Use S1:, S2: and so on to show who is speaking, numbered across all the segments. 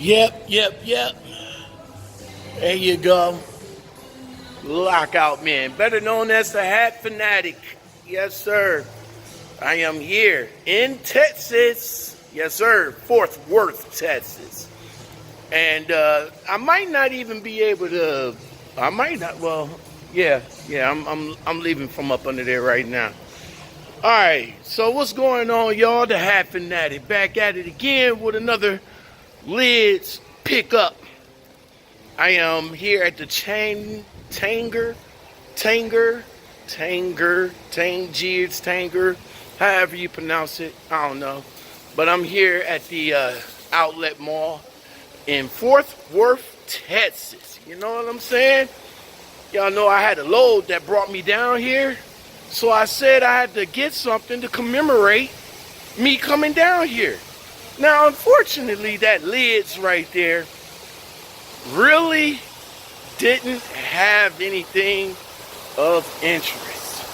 S1: Yep. There you go. Lockout man, better known as the Hat Fanatic. Yes, sir. I am here in Texas. Yes, sir. Ft.Worth, Texas. And I might not even be able to. I might not. Well, yeah. I'm leaving from up under there right now. All right. So what's going on, y'all? The Hat Fanatic back at it again with another lids pickup. I am here at the Tanger, however you pronounce it. I don't know. But I'm here at the outlet mall in Ft.Worth, Texas. You know what I'm saying? Y'all know I had a load that brought me down here. So I said I had to get something to commemorate me coming down here. Now, unfortunately, that lids right there really didn't have anything of interest.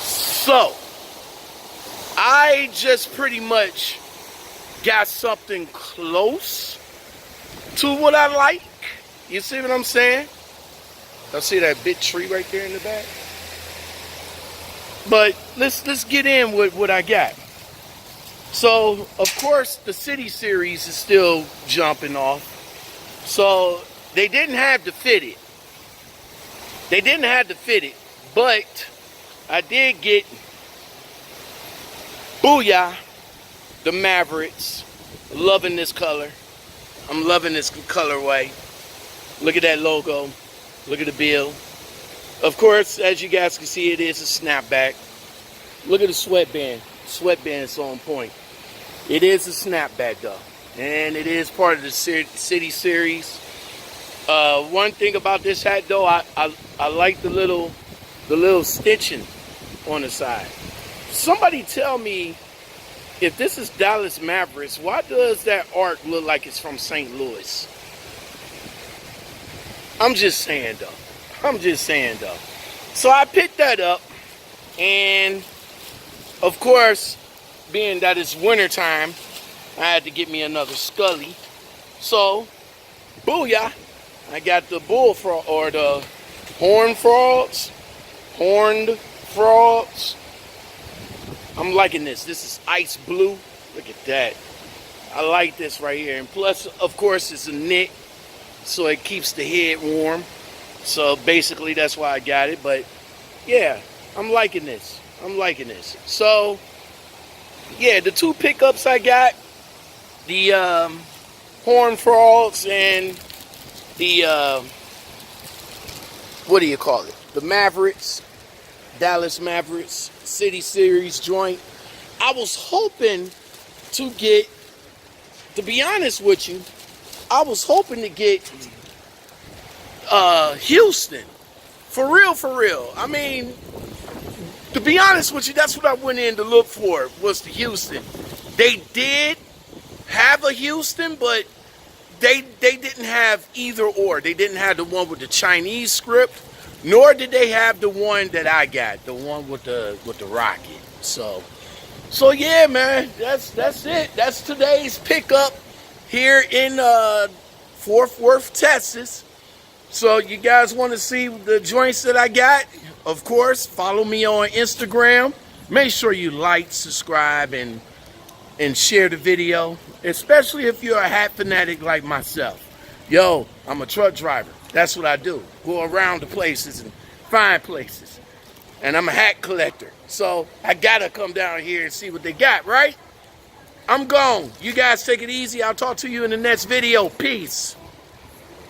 S1: So, I just pretty much got something close to what I like. You see what I'm saying? Y'all see that big tree right there in the back? But let's get in with what I got. So, of course, the City Series is still jumping off. So, they didn't have to fit it. But I did get Booyah, the Mavericks. Loving this color. I'm loving this colorway. Look at that logo. Look at the bill. Of course, as you guys can see, it is a snapback. Look at the sweatband. Sweatband is on point. It is a snapback, though. And it is part of the City Series. One thing about this hat, though, I like the little stitching on the side. Somebody tell me, if this is Dallas Mavericks, why does that art look like it's from St. Louis? I'm just saying, though. So I picked that up, and of course, being that it's wintertime, I had to get me another Scully. So, Booyah! I got the bullfrog, or the horned frogs. I'm liking this. This is ice blue. Look at that. I like this right here. And plus, of course, it's a knit, so it keeps the head warm. So basically, that's why I got it. But yeah, I'm liking this. So yeah, the two pickups I got, the horned frogs and the what do you call it? The Mavericks, Dallas Mavericks City Series joint. I was hoping to get, to be honest with you, I was hoping to get Houston. For real. I mean, to be honest with you, that's what I went in to look for, was the Houston. They did have a Houston, but they didn't have either or. They didn't have the one with the Chinese script, nor did they have the one that I got, the one with the rocket. So yeah, man, that's it. That's today's pickup here in Ft.Worth, Texas. So you guys want to see the joints that I got? Of course, follow me on Instagram. Make sure you like, subscribe, and share the video, especially if you're a hat fanatic like myself. Yo, I'm a truck driver. That's what I do. Go around the places and find places. And I'm a hat collector. So I gotta come down here and see what they got, right? I'm gone. You guys take it easy. I'll talk to you in the next video. Peace.